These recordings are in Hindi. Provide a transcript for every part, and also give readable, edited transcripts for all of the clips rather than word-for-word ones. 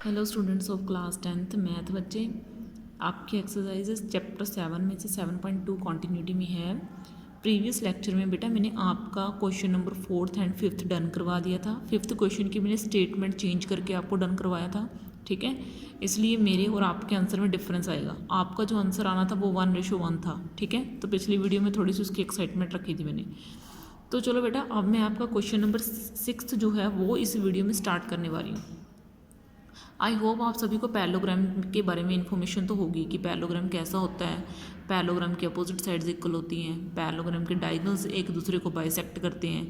Hello students of class 10th math बच्चे, आपकी एक्सरसाइजेस चैप्टर 7 में से 7.2 कॉन्टीन्यूटी में है। प्रीवियस लेक्चर में बेटा मैंने आपका question number 4th and 5th done करवा दिया था। 5th क्वेश्चन की मैंने स्टेटमेंट चेंज करके आपको डन करवाया था, ठीक है। इसलिए मेरे और आपके आंसर में डिफरेंस आएगा। आपका जो आंसर आना था वो 1:1 था, ठीक है। तो पिछली वीडियो में थोड़ी सी उसकी एक्साइटमेंट रखी थी मैंने। तो चलो बेटा, अब मैं आपका क्वेश्चन नंबर 6 जो है वो इस वीडियो में स्टार्ट करने वाली हूँ। आई होप आप सभी को पैरेललोग्राम के बारे में इन्फॉर्मेशन तो होगी कि पैरेललोग्राम कैसा होता है। पैरेललोग्राम की अपोजिट साइड्स इक्वल होती हैं। पैरेललोग्राम के डायगोनल्स एक दूसरे को बाइसेक्ट करते हैं।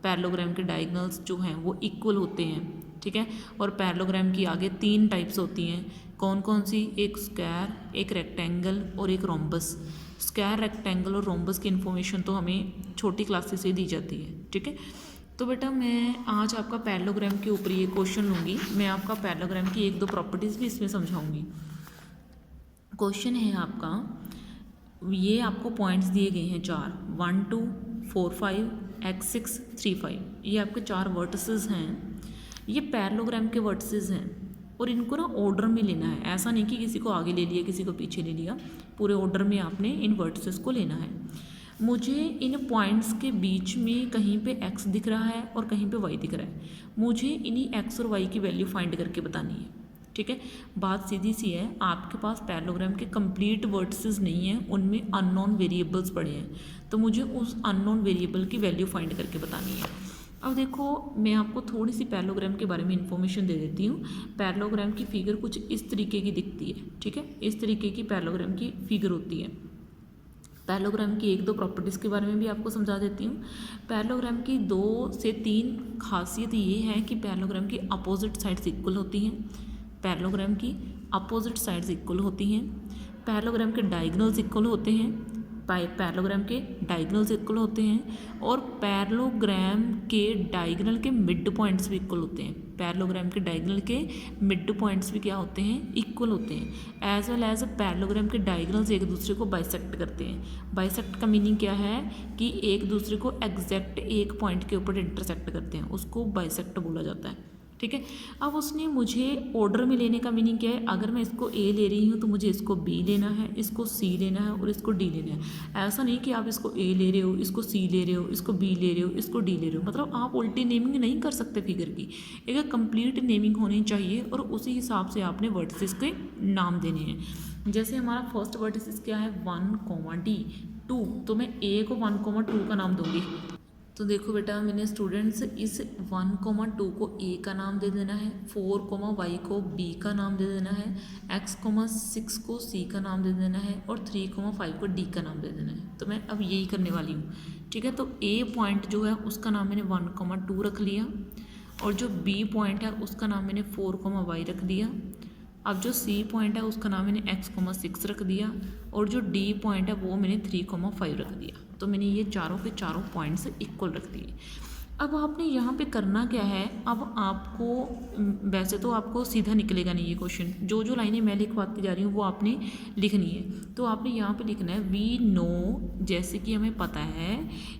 पैरेललोग्राम के डायगोनल्स जो हैं वो इक्वल होते हैं, ठीक है। और पैरेललोग्राम की आगे 3 टाइप्स होती हैं। कौन कौन सी? एक स्क्वायर, एक रेक्टेंगल और एक रोम्बस। स्क्वायर, रेक्टेंगल और रोम्बस की इन्फॉर्मेशन तो हमें छोटी क्लासेस से दी जाती है, ठीक है। तो बेटा मैं आज आपका पैरेललोग्राम के ऊपर ये क्वेश्चन लूँगी। मैं आपका पैरेललोग्राम की 1-2 प्रॉपर्टीज़ भी इसमें समझाऊंगी। क्वेश्चन है आपका, ये आपको पॉइंट्स दिए गए हैं 4, 1 2 4 5 x 6 3 5। ये आपके 4 वर्टिसेस हैं। ये पैरेललोग्राम के वर्टिसेस हैं और इनको ना ऑर्डर में लेना है। ऐसा नहीं कि किसी को आगे ले लिया किसी को पीछे ले लिया, पूरे ऑर्डर में आपने इन वर्टिसेस को लेना है। मुझे इन पॉइंट्स के बीच में कहीं पे x दिख रहा है और कहीं पे y दिख रहा है। मुझे इन्हीं x और y की वैल्यू फाइंड करके बतानी है, ठीक है। बात सीधी सी है, आपके पास पैरेललोग्राम के कंप्लीट वर्टिसेस नहीं है, उनमें अननोन वेरिएबल्स पड़े हैं। तो मुझे उस अननोन वेरिएबल की वैल्यू फाइंड करके बतानी है। अब देखो, मैं आपको थोड़ी सी पैरेललोग्राम के बारे में इन्फॉर्मेशन दे देती हूँ। पैरेललोग्राम की फिगर कुछ इस तरीके की दिखती है, ठीक है। इस तरीके की पैरेललोग्राम की फिगर होती है। पैरेललोग्राम की 1-2 प्रॉपर्टीज़ के बारे में भी आपको समझा देती हूँ। पैरेललोग्राम की 2 से 3 खासियत ये है कि पैरेललोग्राम की अपोजिट साइड्स इक्वल होती हैं। पैरेललोग्राम की अपोजिट साइड्स इक्वल होती हैं। पैरेललोग्राम के डायगोनल्स इक्वल होते हैं। पैरेललोग्राम के डायगोनल्स इक्वल होते हैं और पैरेललोग्राम के डायगोनल के मिड पॉइंट्स भी इक्वल होते हैं। पैरेललोग्राम के डायगोनल के मिड पॉइंट्स भी क्या होते हैं? इक्वल होते हैं। एज वेल एज पैरेललोग्राम के डायगोनल्स एक दूसरे को बाइसेक्ट करते हैं। बाइसेक्ट का मीनिंग क्या है कि एक दूसरे को एग्जैक्ट एक पॉइंट के ऊपर इंटरसेक्ट करते हैं, उसको बाइसेक्ट बोला जाता है, ठीक है। अब उसने मुझे ऑर्डर में लेने का मीनिंग क्या है? अगर मैं इसको ए ले रही हूँ तो मुझे इसको बी लेना है, इसको सी लेना है और इसको डी लेना है। ऐसा नहीं कि आप इसको ए ले रहे हो, इसको सी ले रहे हो, इसको बी ले रहे हो, इसको डी ले रहे हो। मतलब आप उल्टी नेमिंग नहीं कर सकते फिगर की। एक कंप्लीट नेमिंग होनी चाहिए और उसी हिसाब से आपने वर्टिसेस के नाम देने हैं। जैसे हमारा फर्स्ट वर्टिसेस क्या है? 1, D 2। तो मैं ए को 1, 2 का नाम दूंगी। तो देखो बेटा, मैंने स्टूडेंट्स इस 1, 2 को ए का नाम दे देना है, 4, y को बी का नाम दे देना है, x, 6 को सी का नाम दे देना है और 3, 5 को डी का नाम दे देना है। तो मैं अब यही करने वाली हूँ, ठीक है। तो ए पॉइंट जो है उसका नाम मैंने 1, 2 रख लिया और जो बी पॉइंट है उसका नाम मैंने 4, y रख दिया। अब जो सी पॉइंट है उसका नाम मैंने x, 6 रख दिया और जो डी पॉइंट है वो मैंने 3, 5 रख दिया। तो मैंने ये चारों के चारों पॉइंट्स इक्वल रख दिए। अब आपने यहाँ पे करना क्या है? अब आपको वैसे तो आपको सीधा निकलेगा नहीं ये क्वेश्चन, जो जो लाइनें मैं लिखवाती जा रही हूँ वो आपने लिखनी है। तो आपने यहाँ पे लिखना है वी नो, जैसे कि हमें पता है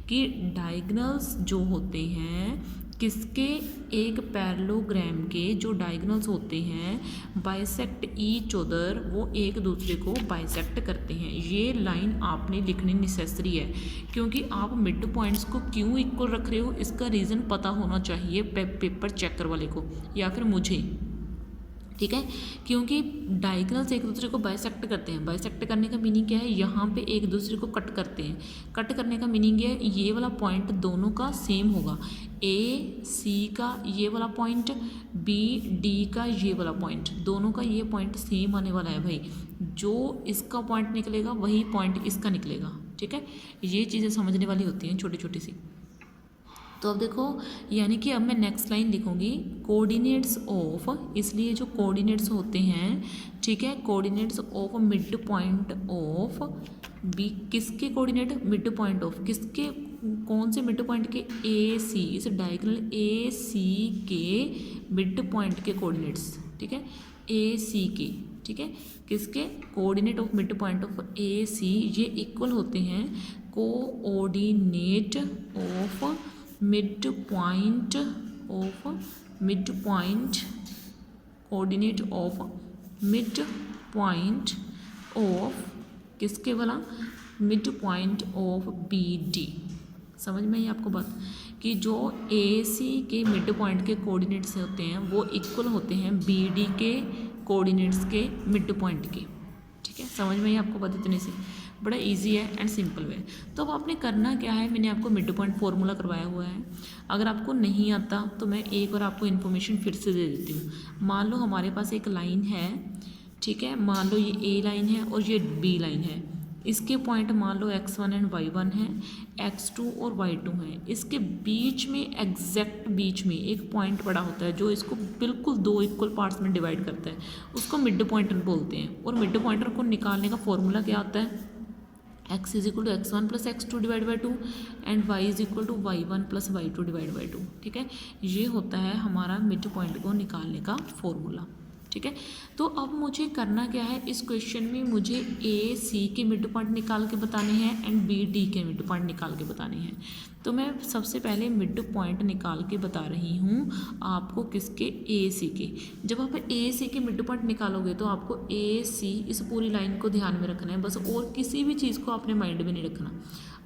कि डायगोनल्स जो होते हैं किसके? एक पैरेललोग्राम के जो डायगोनल्स होते हैं बाइसेक्ट ईच अदर, वो एक दूसरे को बाइसेक्ट करते हैं। ये लाइन आपने लिखनी नेसेसरी है, क्योंकि आप मिड पॉइंट्स को क्यों इक्वल रख रहे हो इसका रीज़न पता होना चाहिए पेपर चेकर वाले को या फिर मुझे, ठीक है। क्योंकि डायगोनल्स एक दूसरे को बाइसेक्ट करते हैं। बाइसेक्ट करने का मीनिंग क्या है? यहाँ पे एक दूसरे को कट करते हैं। कट करने का मीनिंग है ये वाला पॉइंट दोनों का सेम होगा। ए सी का ये वाला पॉइंट, बी डी का ये वाला पॉइंट, दोनों का ये पॉइंट सेम आने वाला है भाई। जो इसका पॉइंट निकलेगा वही पॉइंट इसका निकलेगा, ठीक है। ये चीज़ें समझने वाली होती हैं छोटी छोटी सी। तो अब देखो, यानी कि अब मैं नेक्स्ट लाइन लिखूंगी कोऑर्डिनेट्स ऑफ, इसलिए जो कोऑर्डिनेट्स होते हैं, ठीक है, coordinates of mid point of B, किसके कोऑर्डिनेट? मिड पॉइंट ऑफ किसके? कौन से मिड पॉइंट के? ए सी, इस डायगोनल ए सी के मिड पॉइंट के कोऑर्डिनेट्स, ठीक है, ए सी के, ठीक है। किसके? Coordinate of mid point of A C, ये इक्वल होते हैं coordinate of mid point coordinate of mid point of किसके वाला, mid point of B D. समझ में आई आपको बात कि जो ए सी के मिड पॉइंट के कोऑर्डिनेट्स होते हैं वो इक्वल होते हैं बी डी के कोऑर्डिनेट्स के मिड पॉइंट के। ठीक है, समझ में आई आपको बात इतने से, बड़ा इजी है एंड सिंपल वे। तो अब आपने करना क्या है, मैंने आपको मिड पॉइंट फॉर्मूला करवाया हुआ है। अगर आपको नहीं आता तो मैं एक बार आपको इन्फॉर्मेशन फिर से दे देती हूँ। मान लो हमारे पास एक लाइन है, ठीक है, मान लो ये ए लाइन है और ये बी लाइन है। इसके पॉइंट मान लो x1 एंड y1 है, x2 और y2 है। इसके बीच में एग्जैक्ट बीच में एक पॉइंट पड़ा होता है जो इसको बिल्कुल दो इक्वल पार्ट्स में डिवाइड करता है, उसको मिड पॉइंटर बोलते हैं। और मिड पॉइंटर को निकालने का फॉर्मूला क्या होता है, x is equal to x1 plus x2 divide by 2 and y is equal to y1 plus y2 divide by 2। ठीक है, ये होता है हमारा मिड पॉइंट को निकालने का फॉर्मूला। ठीक है, तो अब मुझे करना क्या है, इस क्वेश्चन में मुझे ए सी के मिड पॉइंट निकाल के बताने हैं एंड बी डी के मिड पॉइंट निकाल के बताने हैं। तो मैं सबसे पहले मिड पॉइंट निकाल के बता रही हूँ आपको, किसके, ए सी के। जब आप ए सी के मिड पॉइंट निकालोगे तो आपको ए सी इस पूरी लाइन को ध्यान में रखना है बस, और किसी भी चीज़ को अपने माइंड में नहीं रखना,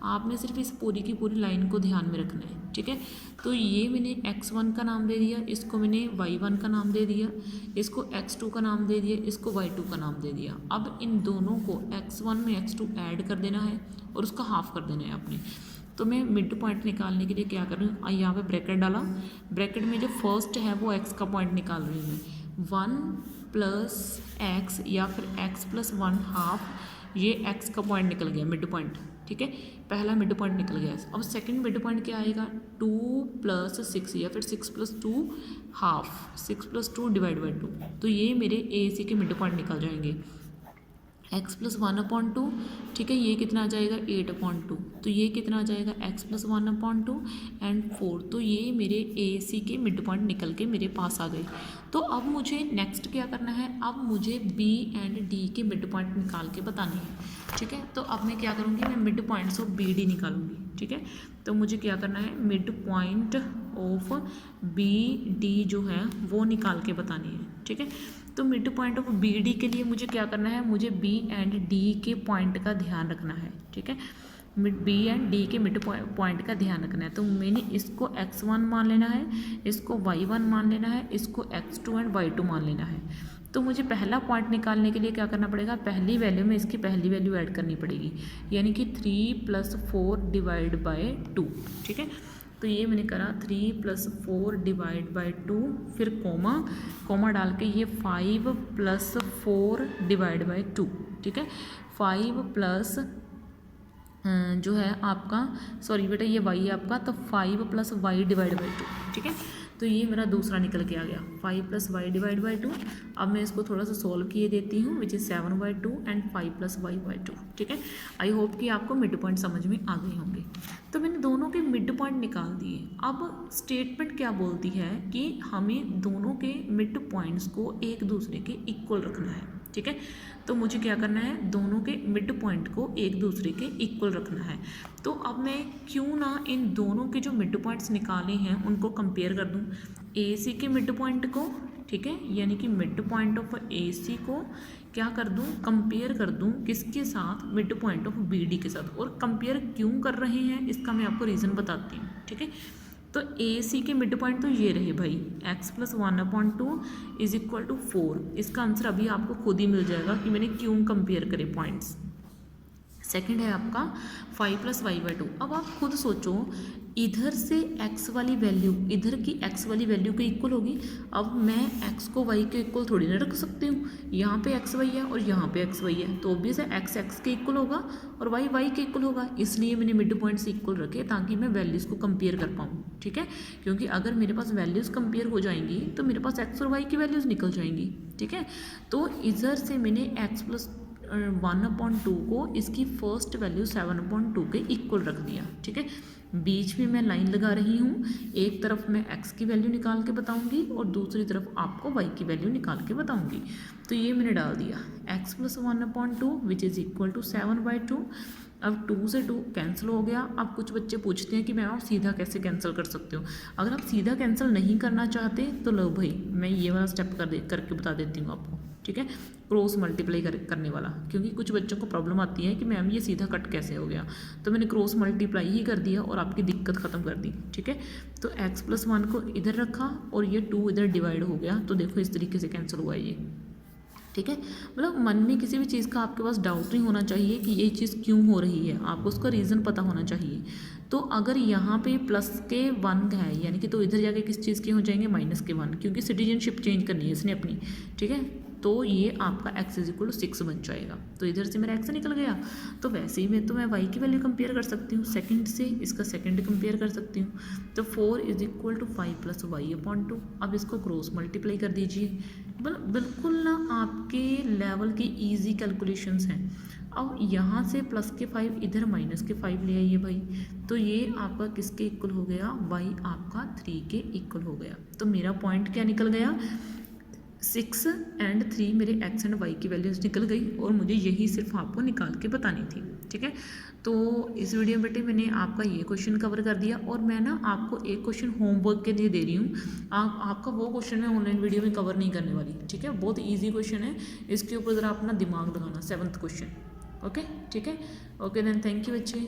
आपने सिर्फ इस पूरी की पूरी लाइन को ध्यान में रखना है। ठीक है, तो ये मैंने x1 का नाम दे दिया, इसको मैंने y1 का नाम दे दिया, इसको x2 का नाम दे दिया, इसको y2 का नाम दे दिया। अब इन दोनों को x1 में x2 ऐड कर देना है और उसका हाफ कर देना है आपने। तो मैं मिड पॉइंट निकालने के लिए क्या कर रही हूँ, यहाँ पे ब्रैकेट डाला, ब्रैकेट में जो फर्स्ट है वो x का पॉइंट निकाल रही हूँ मैं, 1 प्लस x या फिर x प्लस 1 हाफ, ये x का पॉइंट निकल गया मिड पॉइंट। ठीक है, पहला मिड पॉइंट निकल गया। अब सेकंड मिड पॉइंट क्या आएगा, 2 प्लस 6 या फिर 6 plus 2 half, 6 plus 2 divide by 2। तो ये मेरे ए सी के मिड पॉइंट निकल जाएंगे, x प्लस 1/2। ठीक है, ये कितना आ जाएगा 8/2। तो ये कितना आ जाएगा x प्लस 1/2 एंड 4। तो ये मेरे ए सी के मिड पॉइंट निकल के मेरे पास आ गए। तो अब मुझे नेक्स्ट क्या करना है, अब मुझे बी एंड डी के मिड पॉइंट निकाल के बताने हैं। ठीक है, तो अब मैं क्या करूँगी, मैं mid points of B D निकालूंगी। ठीक है, तो मुझे क्या करना है, mid point of B D जो है वो निकाल के बतानी है। ठीक है, तो mid point of B D के लिए मुझे क्या करना है, मुझे बी एंड डी के पॉइंट का ध्यान रखना है। ठीक है, बी एंड डी के मिड पॉइंट का ध्यान रखना है। तो मैंने इसको x1 मान लेना है, इसको y1 मान लेना है, इसको x2 एंड y2 मान लेना है। तो मुझे पहला पॉइंट निकालने के लिए क्या करना पड़ेगा, पहली वैल्यू में इसकी पहली वैल्यू ऐड करनी पड़ेगी, यानी कि 3 प्लस 4 डिवाइड बाई 2। ठीक है, तो ये मैंने करा 3 प्लस 4 डिवाइड बाई 2, फिर कोमा डाल के ये 5 प्लस 4 डिवाइड बाई 2। ठीक है, 5 प्लस जो है आपका, सॉरी बेटा ये y है आपका, तो 5 प्लस वाई डिवाइड बाई 2। ठीक है, तो ये मेरा दूसरा निकल के आ गया, 5 प्लस वाई डिवाइड बाई 2। अब मैं इसको थोड़ा सा सोल्व किए देती हूँ, which is 7/2 and 5 plus Y by 2। ठीक है, आई होप कि आपको मिड पॉइंट समझ में आ गए होंगे। तो मैंने दोनों के मिड पॉइंट निकाल दिए। अब स्टेटमेंट क्या बोलती है कि हमें दोनों के मिड पॉइंट्स को एक दूसरे के इक्वल रखना है। ठीक है, तो मुझे क्या करना है, दोनों के मिड पॉइंट को एक दूसरे के इक्वल रखना है। तो अब मैं क्यों ना इन दोनों के जो मिड पॉइंट्स निकाले हैं उनको कंपेयर कर दूं, ए सी के मिड पॉइंट को। ठीक है, यानी कि mid point of A C को क्या कर दूं, कंपेयर कर दूं किसके साथ, mid point of B D के साथ। और कंपेयर क्यों कर रहे हैं इसका मैं आपको रीज़न बताती हूँ। ठीक है, तो ए सी के मिड पॉइंट तो ये रहे भाई, x plus 1/2 is equal to 4। इसका आंसर अभी आपको खुद ही मिल जाएगा कि मैंने क्यों कंपेयर करे पॉइंट्स। सेकंड है आपका 5 प्लस वाई बाई 2। अब आप खुद सोचो, इधर से x वाली वैल्यू इधर की x वाली वैल्यू के इक्वल होगी। अब मैं x को y के इक्वल थोड़ी ना रख सकती हूँ, यहाँ पे x y है और यहाँ पे x y है, तो ऑब्वियस है x x के इक्वल होगा और y y के इक्वल होगा। इसलिए मैंने मिड पॉइंट्स इक्वल रखे ताकि मैं वैल्यूज़ को कंपेयर कर पाऊँ। ठीक है, क्योंकि अगर मेरे पास वैल्यूज़ कंपेयर हो जाएंगी तो मेरे पास x और y की वैल्यूज़ निकल जाएंगी। ठीक है, तो इधर से मैंने x प्लस 1/2 को इसकी फर्स्ट वैल्यू 7/2 के इक्वल रख दिया, ठीक है। बीच में मैं लाइन लगा रही हूँ, एक तरफ मैं x की वैल्यू निकाल के बताऊँगी और दूसरी तरफ आपको y की वैल्यू निकाल के बताऊँगी। तो ये मैंने डाल दिया x + 1/2 which is equal to 7/2। अब 2 से 2 कैंसिल हो गया। अब कुछ बच्चे पूछते हैं कि मैम आप सीधा कैसे कैंसिल कर सकते हो। अगर आप सीधा कैंसिल नहीं करना चाहते तो लो भाई, मैं ये वाला स्टेप करके बता देती हूँ आपको, ठीक है, क्रॉस मल्टीप्लाई करने वाला। क्योंकि कुछ बच्चों को प्रॉब्लम आती है कि मैम ये सीधा कट कैसे हो गया, तो मैंने क्रॉस मल्टीप्लाई ही कर दिया और आपकी दिक्कत ख़त्म कर दी, ठीक है। तो x + 1 को इधर रखा और ये 2 इधर डिवाइड हो गया, तो देखो इस तरीके से कैंसिल हुआ ये, ठीक है। मतलब मन में किसी भी चीज़ का आपके पास डाउट नहीं होना चाहिए कि ये चीज़ क्यों हो रही है, आपको उसका रीज़न पता होना चाहिए। तो अगर यहाँ पे +1 है यानी कि, तो इधर जाके किस चीज़ के हो जाएंगे -1, क्योंकि सिटीजनशिप चेंज करनी है इसने अपनी, ठीक है। तो ये आपका x = 6 बन जाएगा। तो इधर से मेरा x निकल गया। तो वैसे ही तो मैं y की वैल्यू कंपेयर कर सकती हूँ, सेकंड से इसका सेकंड कंपेयर कर सकती हूँ। तो 4 = 5 + y/2। अब इसको क्रॉस मल्टीप्लाई कर दीजिए। बिल्कुल ना आपके लेवल की ईजी कैलकुलेशंस हैं। अब यहाँ से +5 इधर -5 ले आइए भाई, तो ये आपका किसके इक्वल हो गया, y आपका 3 के इक्वल हो गया। तो मेरा पॉइंट क्या निकल गया, 6 और 3 मेरे x एंड y की वैल्यूज़ निकल गई और मुझे यही सिर्फ आपको निकाल के बतानी थी, ठीक है। तो इस वीडियो में बेटे मैंने आपका ये क्वेश्चन कवर कर दिया और मैं ना आपको एक क्वेश्चन होमवर्क के लिए दे रही हूँ। आपका वो क्वेश्चन मैं ऑनलाइन वीडियो में कवर नहीं करने वाली, ठीक है। बहुत ईजी क्वेश्चन है, इसके ऊपर ज़रा अपना दिमाग लगाना, 7th क्वेश्चन, ओके, ठीक है। ओके देन, थैंक यू बच्चे।